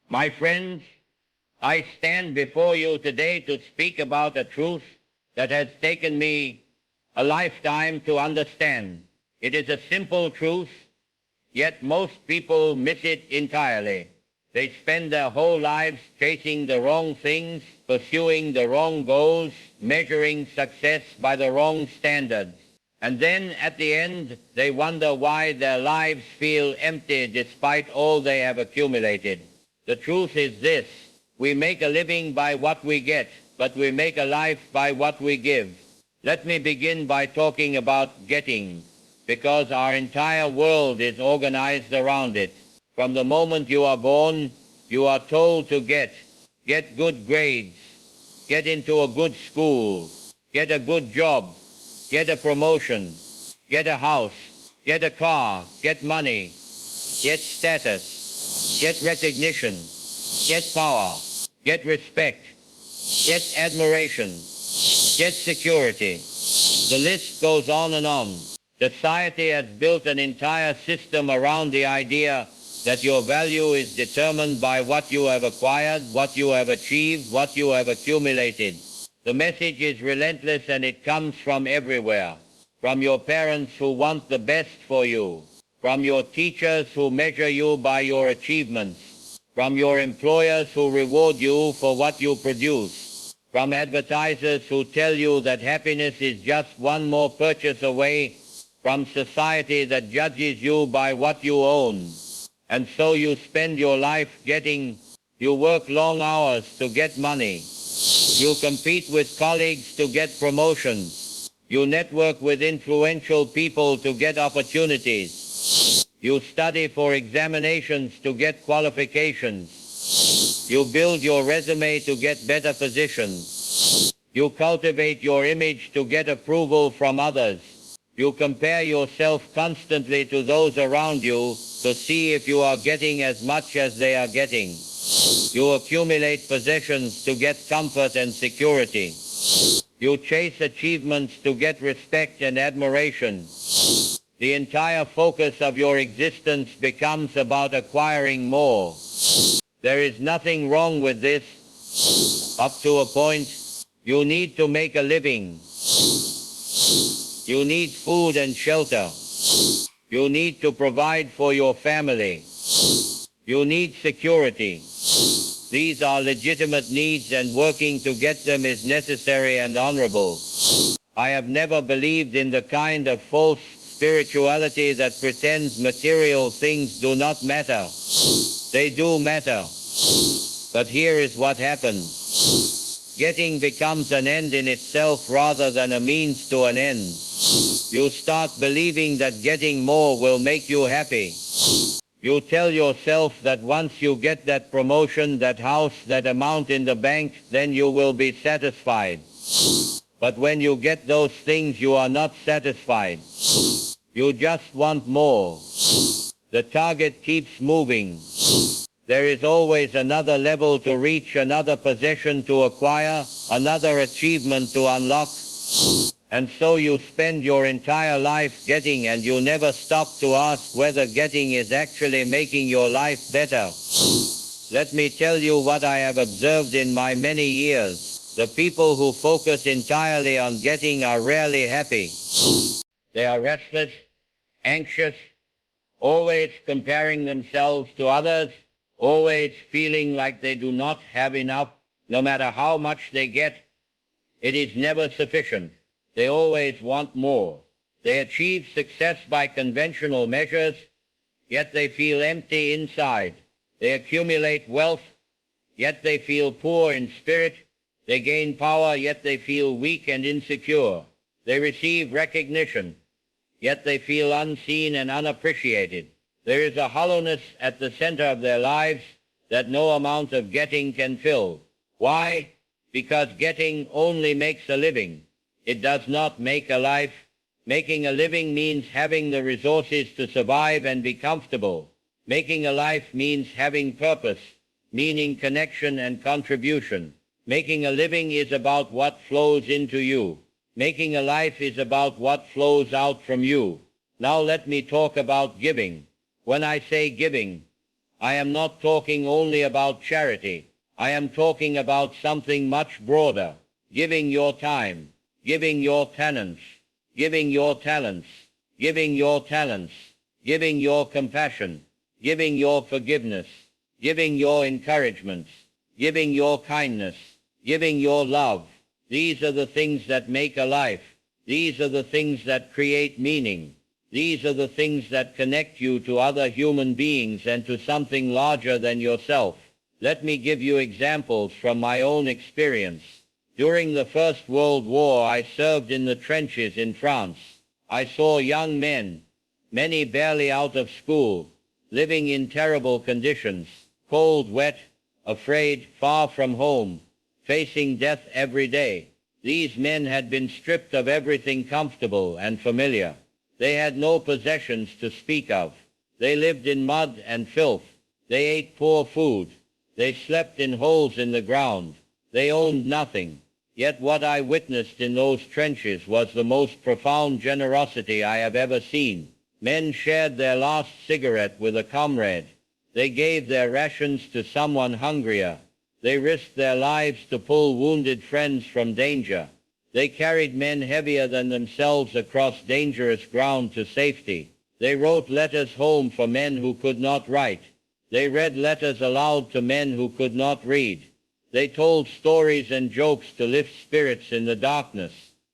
My friends, I stand before you today to speak about a truth that has taken me a lifetime to understand. It is a simple truth, yet most people miss it entirely. They spend their whole lives chasing the wrong things, pursuing the wrong goals, measuring success by the wrong standards. And then at the end, they wonder why their lives feel empty despite all they have accumulated. The truth is this: we make a living by what we get, but we make a life by what we give. Let me begin by talking about getting, because our entire world is organized around it. From the moment you are born, you are told to get good grades, get into a good school, get a good job, get a promotion, get a house, get a car, get money, get status, get recognition, get power, get respect, get admiration, get security. The list goes on and on. Society has built an entire system around the idea that your value is determined by what you have acquired, what you have achieved, what you have accumulated. The message is relentless, and it comes from everywhere. From your parents who want the best for you, from your teachers who measure you by your achievements, from your employers who reward you for what you produce, from advertisers who tell you that happiness is just one more purchase away, from society that judges you by what you own. And so you spend your life getting. You work long hours to get money. You compete with colleagues to get promotions. You network with influential people to get opportunities. You study for examinations to get qualifications. You build your resume to get better positions. You cultivate your image to get approval from others. You compare yourself constantly to those around you to see if you are getting as much as they are getting. You accumulate possessions to get comfort and security. You chase achievements to get respect and admiration. The entire focus of your existence becomes about acquiring more. There is nothing wrong with this. Up to a point, you need to make a living. You need food and shelter. You need to provide for your family. You need security. These are legitimate needs, and working to get them is necessary and honorable. I have never believed in the kind of false spirituality that pretends material things do not matter. They do matter. But here is what happens. Getting becomes an end in itself rather than a means to an end. You start believing that getting more will make you happy. You tell yourself that once you get that promotion, that house, that amount in the bank, then you will be satisfied. But when you get those things, you are not satisfied. You just want more. The target keeps moving. There is always another level to reach, another possession to acquire, another achievement to unlock. And so you spend your entire life getting, and you never stop to ask whether getting is actually making your life better. Let me tell you what I have observed in my many years. The people who focus entirely on getting are rarely happy. They are restless, anxious, always comparing themselves to others, always feeling like they do not have enough. No matter how much they get, it is never sufficient. They always want more. They achieve success by conventional measures, yet they feel empty inside. They accumulate wealth, yet they feel poor in spirit. They gain power, yet they feel weak and insecure. They receive recognition, yet they feel unseen and unappreciated. There is a hollowness at the center of their lives that no amount of getting can fill. Why? Because getting only makes a living. It does not make a life. Making a living means having the resources to survive and be comfortable. Making a life means having purpose, meaning, connection, and contribution. Making a living is about what flows into you. Making a life is about what flows out from you. Now let me talk about giving. When I say giving, I am not talking only about charity. I am talking about something much broader. Giving your time, giving your talents, giving your talents, giving your talents, giving your compassion, giving your forgiveness, giving your encouragement, giving your kindness, giving your love. These are the things that make a life. These are the things that create meaning. These are the things that connect you to other human beings and to something larger than yourself. Let me give you examples from my own experience. During the First World War, I served in the trenches in France. I saw young men, many barely out of school, living in terrible conditions, cold, wet, afraid, far from home, facing death every day. These men had been stripped of everything comfortable and familiar. They had no possessions to speak of. They lived in mud and filth. They ate poor food. They slept in holes in the ground. They owned nothing. Yet what I witnessed in those trenches was the most profound generosity I have ever seen. Men shared their last cigarette with a comrade. They gave their rations to someone hungrier. They risked their lives to pull wounded friends from danger. They carried men heavier than themselves across dangerous ground to safety. They wrote letters home for men who could not write. They read letters aloud to men who could not read. They told stories and jokes to lift spirits in the darkness.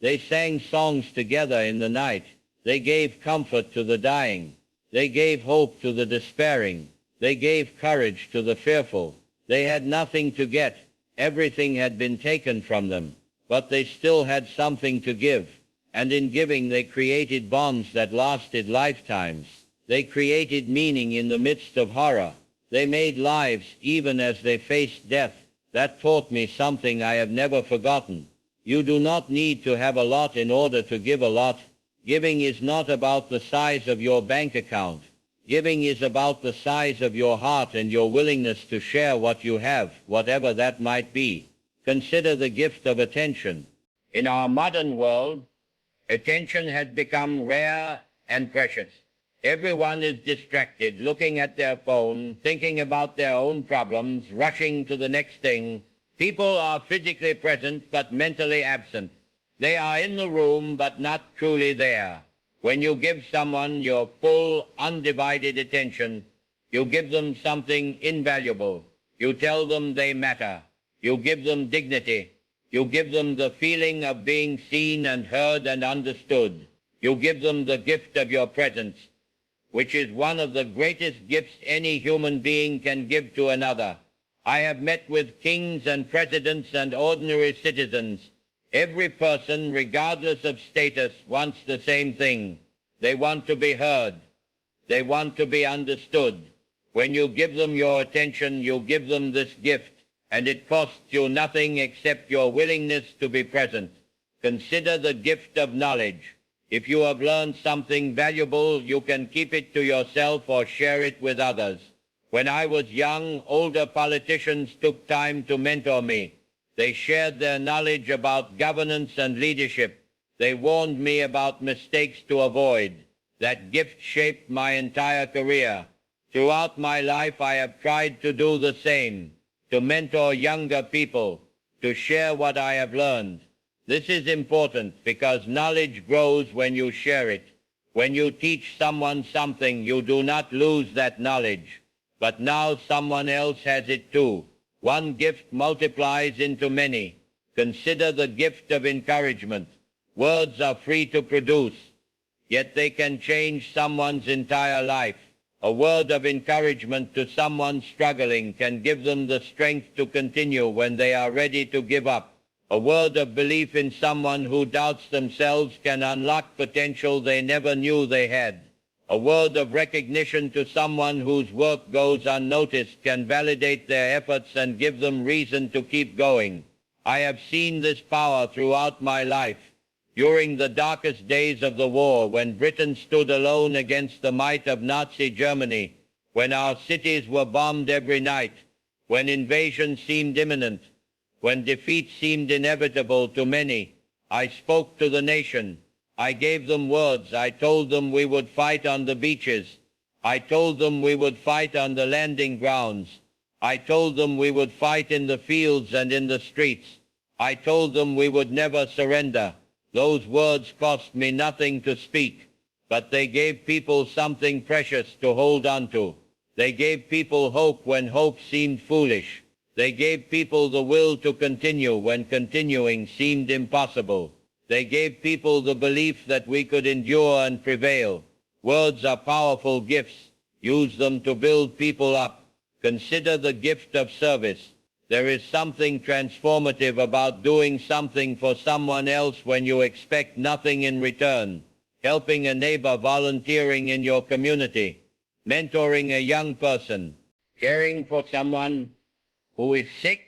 They sang songs together in the night. They gave comfort to the dying. They gave hope to the despairing. They gave courage to the fearful. They had nothing to get. Everything had been taken from them. But they still had something to give. And in giving they created bonds that lasted lifetimes. They created meaning in the midst of horror. They made lives even as they faced death. That taught me something I have never forgotten. You do not need to have a lot in order to give a lot. Giving is not about the size of your bank account. Giving is about the size of your heart and your willingness to share what you have, whatever that might be. Consider the gift of attention. In our modern world, attention has become rare and precious. Everyone is distracted, looking at their phone, thinking about their own problems, rushing to the next thing. People are physically present but mentally absent. They are in the room but not truly there. When you give someone your full, undivided attention, you give them something invaluable. You tell them they matter. You give them dignity. You give them the feeling of being seen and heard and understood. You give them the gift of your presence, which is one of the greatest gifts any human being can give to another. I have met with kings and presidents and ordinary citizens. Every person, regardless of status, wants the same thing. They want to be heard. They want to be understood. When you give them your attention, you give them this gift, and it costs you nothing except your willingness to be present. Consider the gift of knowledge. If you have learned something valuable, you can keep it to yourself or share it with others. When I was young, older politicians took time to mentor me. They shared their knowledge about governance and leadership. They warned me about mistakes to avoid. That gift shaped my entire career. Throughout my life, I have tried to do the same, to mentor younger people, to share what I have learned. This is important because knowledge grows when you share it. When you teach someone something, you do not lose that knowledge. But now someone else has it too. One gift multiplies into many. Consider the gift of encouragement. Words are free to produce, yet they can change someone's entire life. A word of encouragement to someone struggling can give them the strength to continue when they are ready to give up. A word of belief in someone who doubts themselves can unlock potential they never knew they had. A word of recognition to someone whose work goes unnoticed can validate their efforts and give them reason to keep going. I have seen this power throughout my life. During the darkest days of the war, when Britain stood alone against the might of Nazi Germany, when our cities were bombed every night, when invasion seemed imminent, when defeat seemed inevitable to many, I spoke to the nation. I gave them words. I told them we would fight on the beaches. I told them we would fight on the landing grounds. I told them we would fight in the fields and in the streets. I told them we would never surrender. Those words cost me nothing to speak, but they gave people something precious to hold on to. They gave people hope when hope seemed foolish. They gave people the will to continue when continuing seemed impossible. They gave people the belief that we could endure and prevail. Words are powerful gifts. Use them to build people up. Consider the gift of service. There is something transformative about doing something for someone else when you expect nothing in return. Helping a neighbor, volunteering in your community, mentoring a young person, caring for someone who is sick.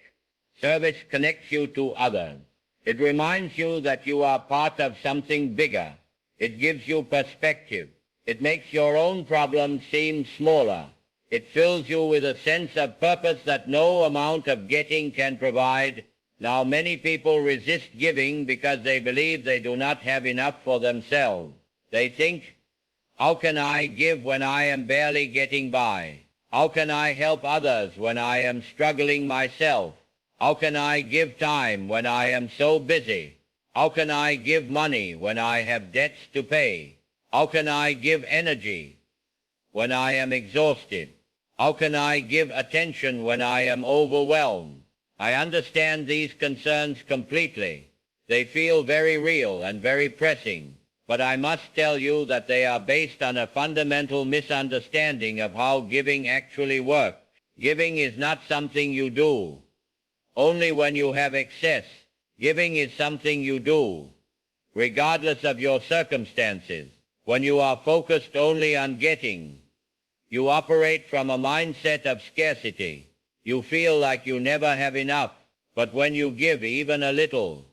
Service connects you to others. It reminds you that you are part of something bigger. It gives you perspective. It makes your own problems seem smaller. It fills you with a sense of purpose that no amount of getting can provide. Now many people resist giving because they believe they do not have enough for themselves. They think, how can I give when I am barely getting by? How can I help others when I am struggling myself? How can I give time when I am so busy? How can I give money when I have debts to pay? How can I give energy when I am exhausted? How can I give attention when I am overwhelmed? I understand these concerns completely. They feel very real and very pressing, but I must tell you that they are based on a fundamental misunderstanding of how giving actually works. Giving is not something you do only when you have excess. Giving is something you do regardless of your circumstances. When you are focused only on getting, you operate from a mindset of scarcity. You feel like you never have enough. But when you give even a little,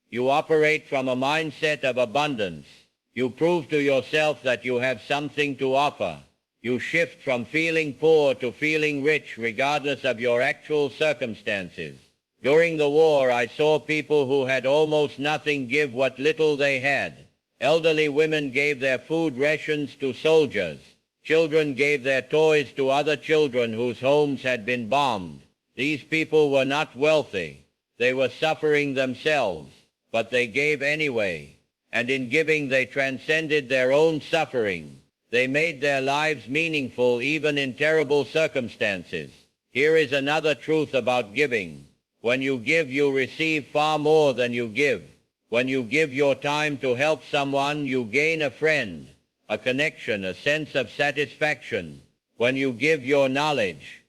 you operate from a mindset of abundance. You prove to yourself that you have something to offer. You shift from feeling poor to feeling rich regardless of your actual circumstances. During the war, I saw people who had almost nothing give what little they had. Elderly women gave their food rations to soldiers. Children gave their toys to other children whose homes had been bombed. These people were not wealthy. They were suffering themselves, but they gave anyway. And in giving they transcended their own suffering. They made their lives meaningful even in terrible circumstances. Here is another truth about giving. When you give, you receive far more than you give. When you give your time to help someone, you gain a friend, a connection, a sense of satisfaction. When you give your knowledge,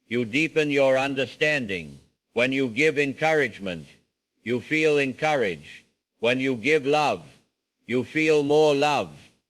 you deepen your understanding. When you give encouragement, you feel encouraged. When you give love, you feel more love.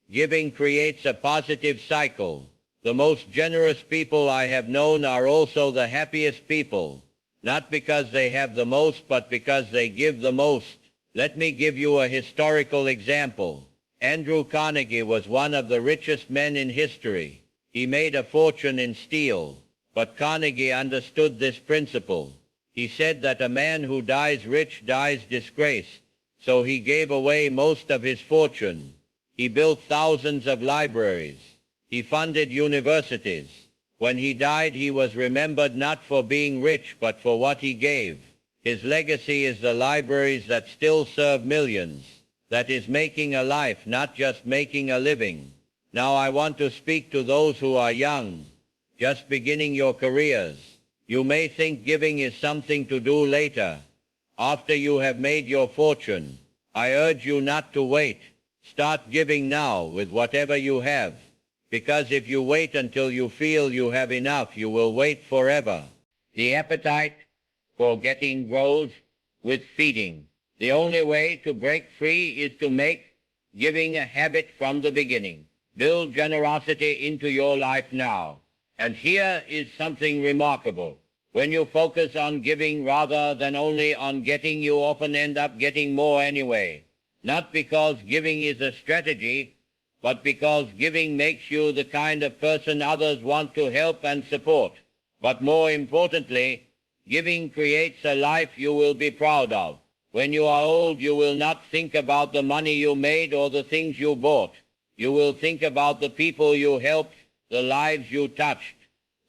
Giving creates a positive cycle. The most generous people I have known are also the happiest people, not because they have the most, but because they give the most. Let me give you a historical example. Andrew Carnegie was one of the richest men in history. He made a fortune in steel, but Carnegie understood this principle. He said that a man who dies rich dies disgraced, so he gave away most of his fortune. He built thousands of libraries. He funded universities. When he died, he was remembered not for being rich, but for what he gave. His legacy is the libraries that still serve millions. That is making a life, not just making a living. Now I want to speak to those who are young, just beginning your careers. You may think giving is something to do later, after you have made your fortune. I urge you not to wait. Start giving now with whatever you have, because if you wait until you feel you have enough, you will wait forever. The appetite for getting grows with feeding. The only way to break free is to make giving a habit from the beginning. Build generosity into your life now. And here is something remarkable. When you focus on giving rather than only on getting, you often end up getting more anyway. Not because giving is a strategy, but because giving makes you the kind of person others want to help and support. But more importantly, giving creates a life you will be proud of. When you are old, you will not think about the money you made or the things you bought. You will think about the people you helped, the lives you touched,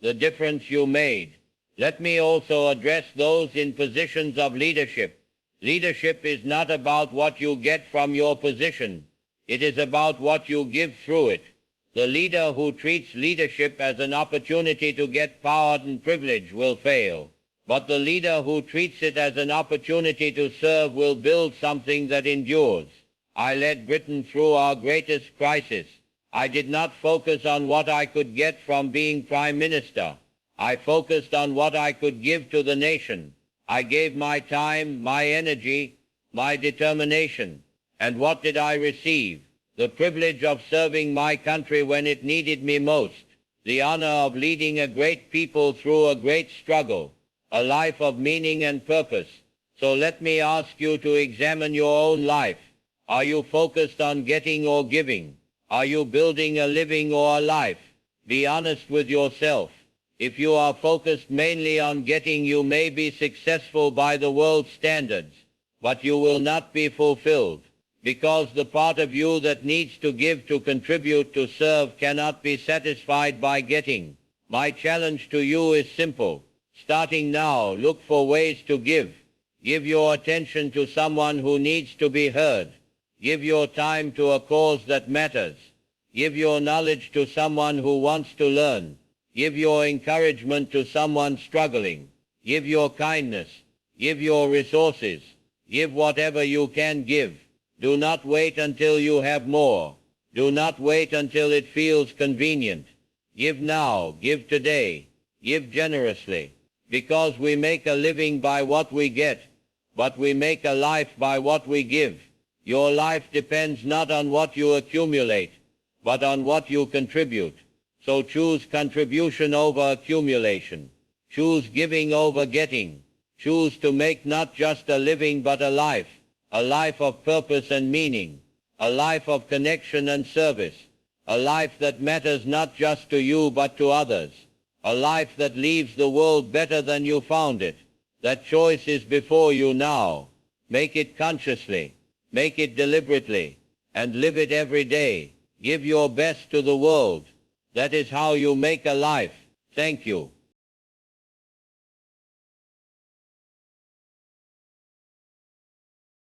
the difference you made. Let me also address those in positions of leadership. Leadership is not about what you get from your position. It is about what you give through it. The leader who treats leadership as an opportunity to get power and privilege will fail. But the leader who treats it as an opportunity to serve will build something that endures. I led Britain through our greatest crisis. I did not focus on what I could get from being Prime Minister. I focused on what I could give to the nation. I gave my time, my energy, my determination. And what did I receive? The privilege of serving my country when it needed me most. The honor of leading a great people through a great struggle. A life of meaning and purpose. So let me ask you to examine your own life. Are you focused on getting or giving? Are you building a living or a life? Be honest with yourself. If you are focused mainly on getting, you may be successful by the world's standards, but you will not be fulfilled, because the part of you that needs to give, to contribute, to serve cannot be satisfied by getting. My challenge to you is simple. Starting now, look for ways to give. Give your attention to someone who needs to be heard. Give your time to a cause that matters. Give your knowledge to someone who wants to learn. Give your encouragement to someone struggling. Give your kindness. Give your resources. Give whatever you can give. Do not wait until you have more. Do not wait until it feels convenient. Give now. Give today. Give generously. Because we make a living by what we get, but we make a life by what we give. Your life depends not on what you accumulate, but on what you contribute. So choose contribution over accumulation. Choose giving over getting. Choose to make not just a living but a life of purpose and meaning, a life of connection and service, a life that matters not just to you but to others. A life that leaves the world better than you found it. That choice is before you now. Make it consciously. Make it deliberately. And live it every day. Give your best to the world. That is how you make a life. Thank you.